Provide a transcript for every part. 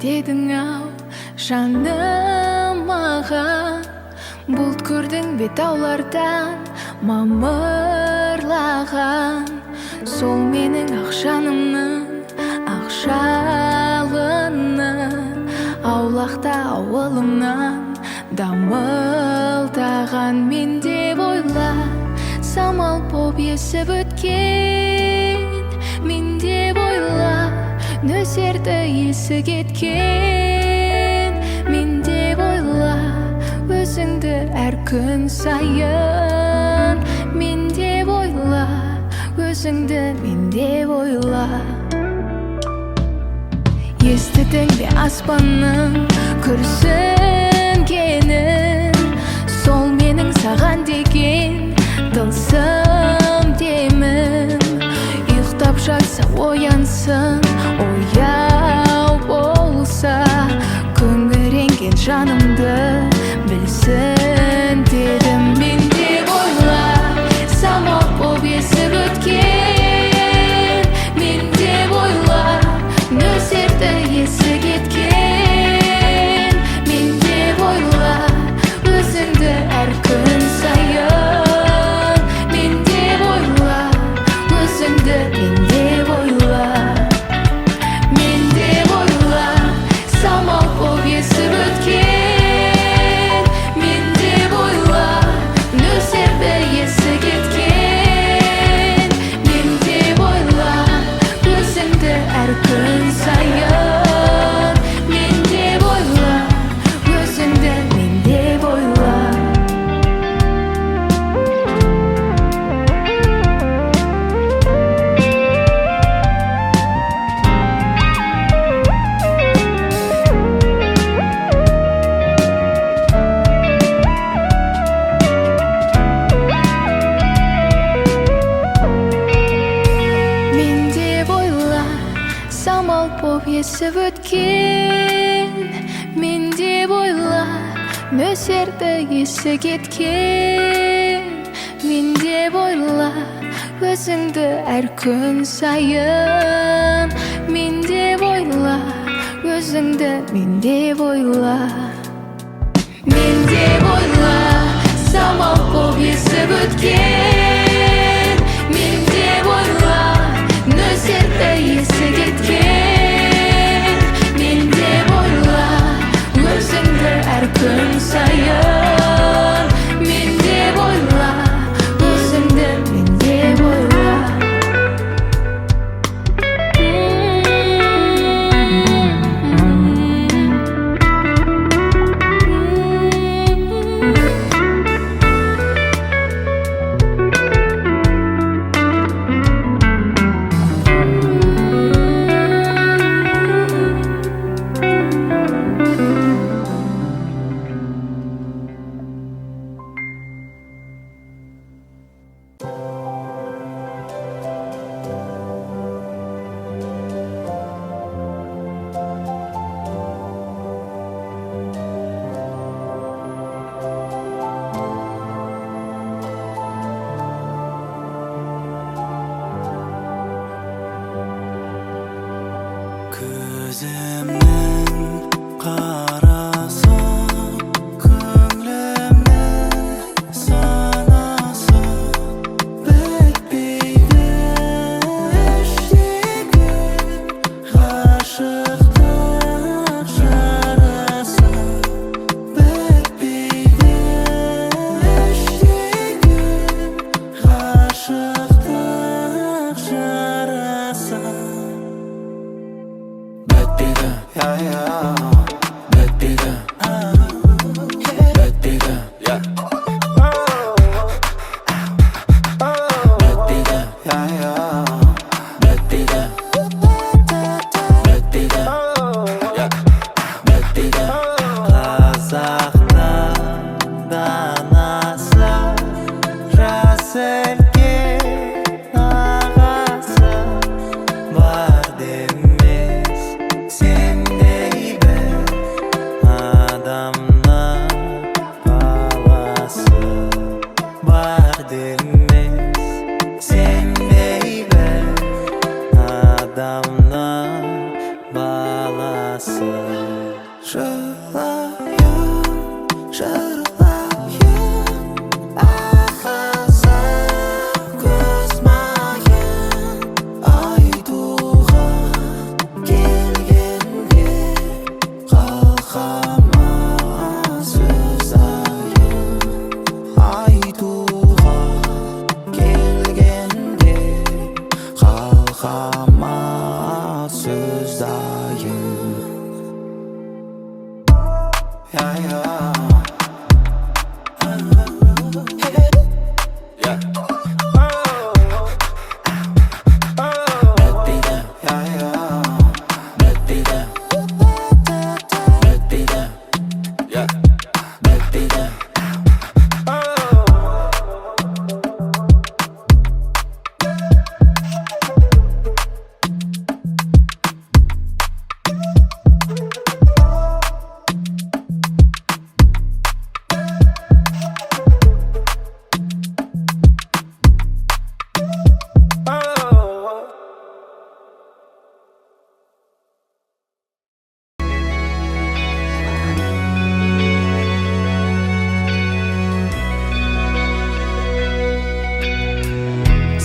Дедің-ау жаным маған, бұлт көрдің бе таулардан мамырлаған, сол менің ақ жанымның ақ жалыны, аулақта ауылымнан дамылдаған. Мен деп ойла, самал боп есіп өткен, мен деп ойла, нөсерді есі кеткен. Мен деп ойла, өзіңді әр күн сайын. Мен деп ойла, өзіңді мен деп ойла. Естідің бе аспанның күрсінгенін, сол менің саған деген тылсым демім. Ұйықтап жатса оянсын, ояу болса, күңіренген жанымды білсін дедім. Мен деп ойла, самал боп есіп өткен, мен деп ойла, нөсерді есі кеткен. Мен деп ойла, өзіңді әр күн сайын. Мен деп ойла, өзіңді мен деп ойла. Мен деп ойла, самал боп есіп өткен, мен деп ойла, нөсерді есі кеткен. Мен деп ойла, өзіңді әр күн сайын. Мен деп ойла, өзіңді мен деп ойла. Мен деп ойла, самал боп есіп өткен, мен деп ойла, нөсерді есі кеткен. Мен деп ойла, өзіңді әр күн сайын. Мен деп ойла, өзіңді мен деп ойла. Мен деп ойла, самал боп есіп өткен, мен деп ойла, нөсерді есі кеткен. Мен деп ойла, өзіңді әр күн сайын. Мен деп ойла, өзіңді мен деп ойла.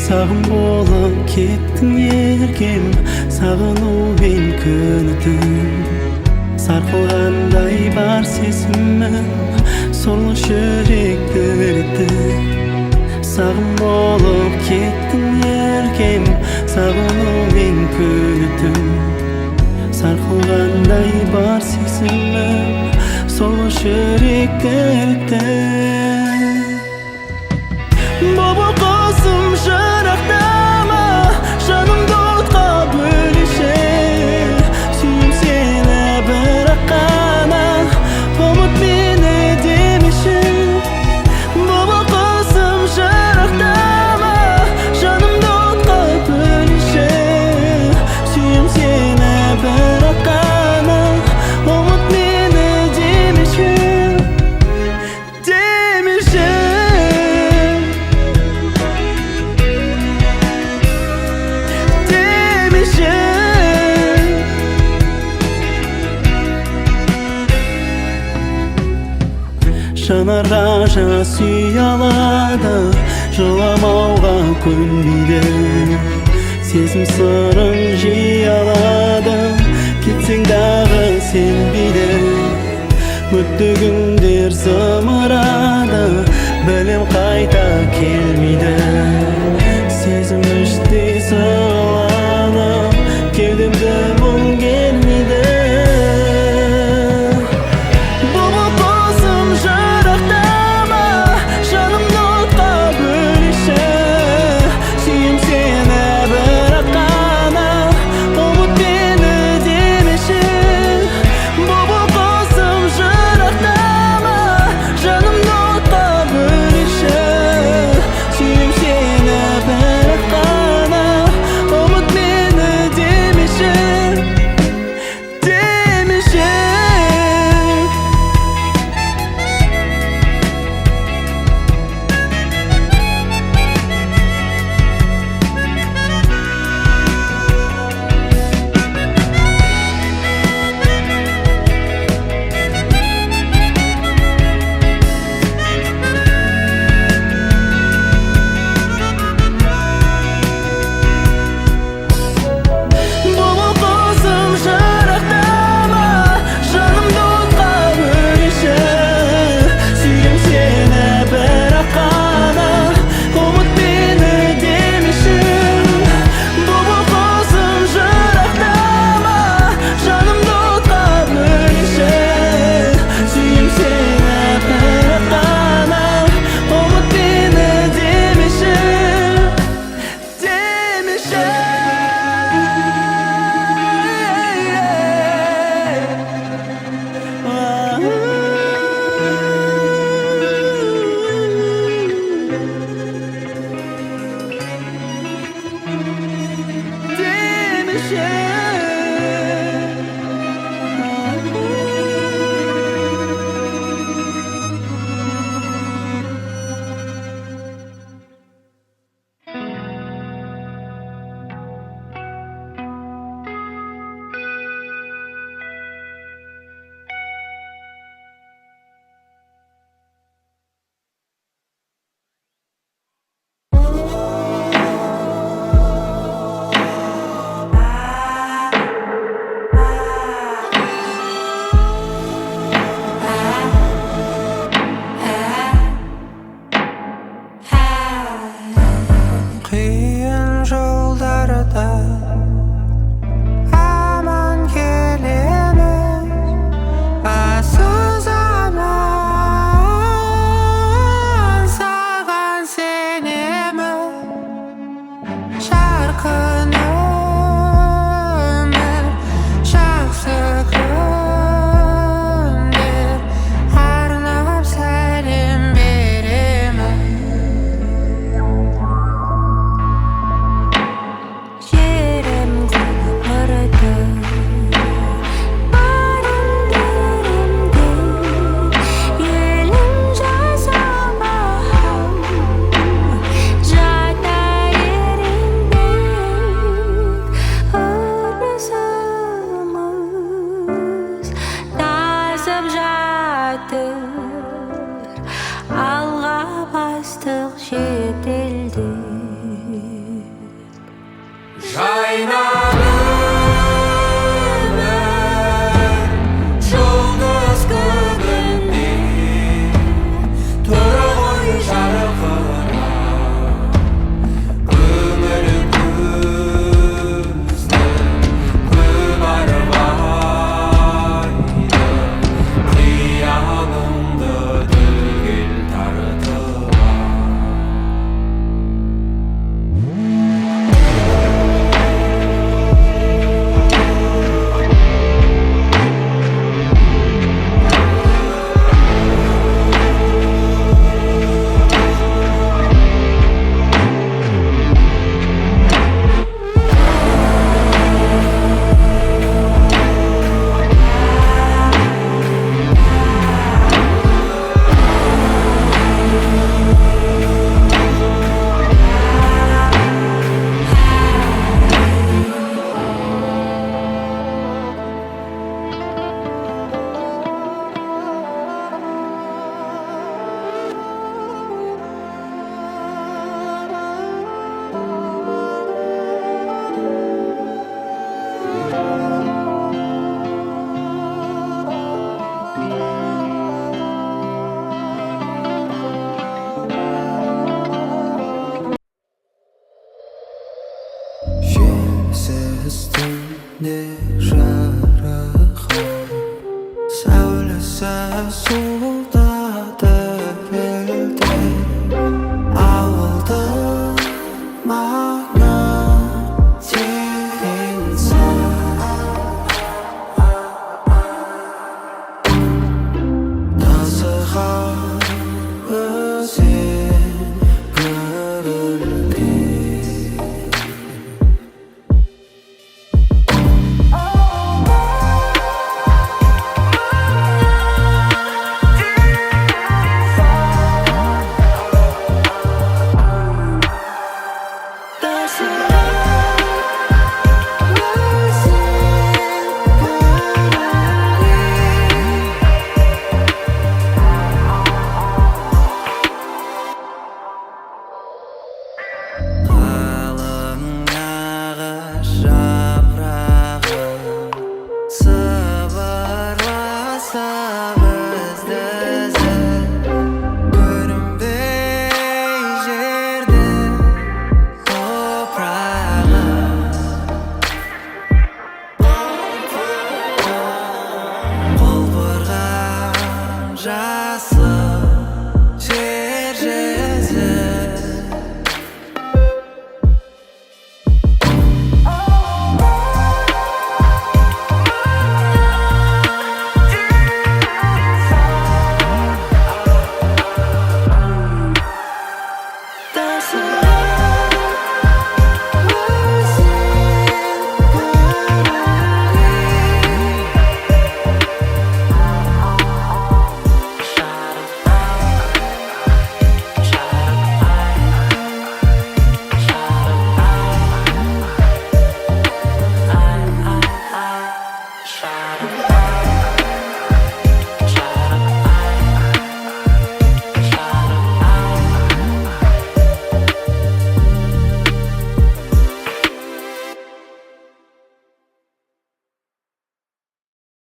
Sağım болып кеттің еркем, сағынумен күнітім. Сарқылғандай бар сезімім, сорлы жүректі ерітті. Сағым болып кеттің еркем, сағынумен күнітім. Сарқылғандай бар сезімім, сорлы жүректі ерітті. Бұлбұл құсым жырақтама, жанымды отқа бөлеші. Сүйем сені бірақ қана, ұмыт мені демеші. Бұлбұл құсым жырақтама, жанымды отқа бөлеші. Сүйем сені бірақ қана, ұмыт мені демеші. Жанарға жас сүй алады, жыламауға көнбейді. Сезім сырын жей алады, кетсең дағы сенбейді. Өтті күндер зымырады, білем қайта келмейді. Сезім іштей сығаланып, кеудемді мұң келмейді. Жаным 햇살 속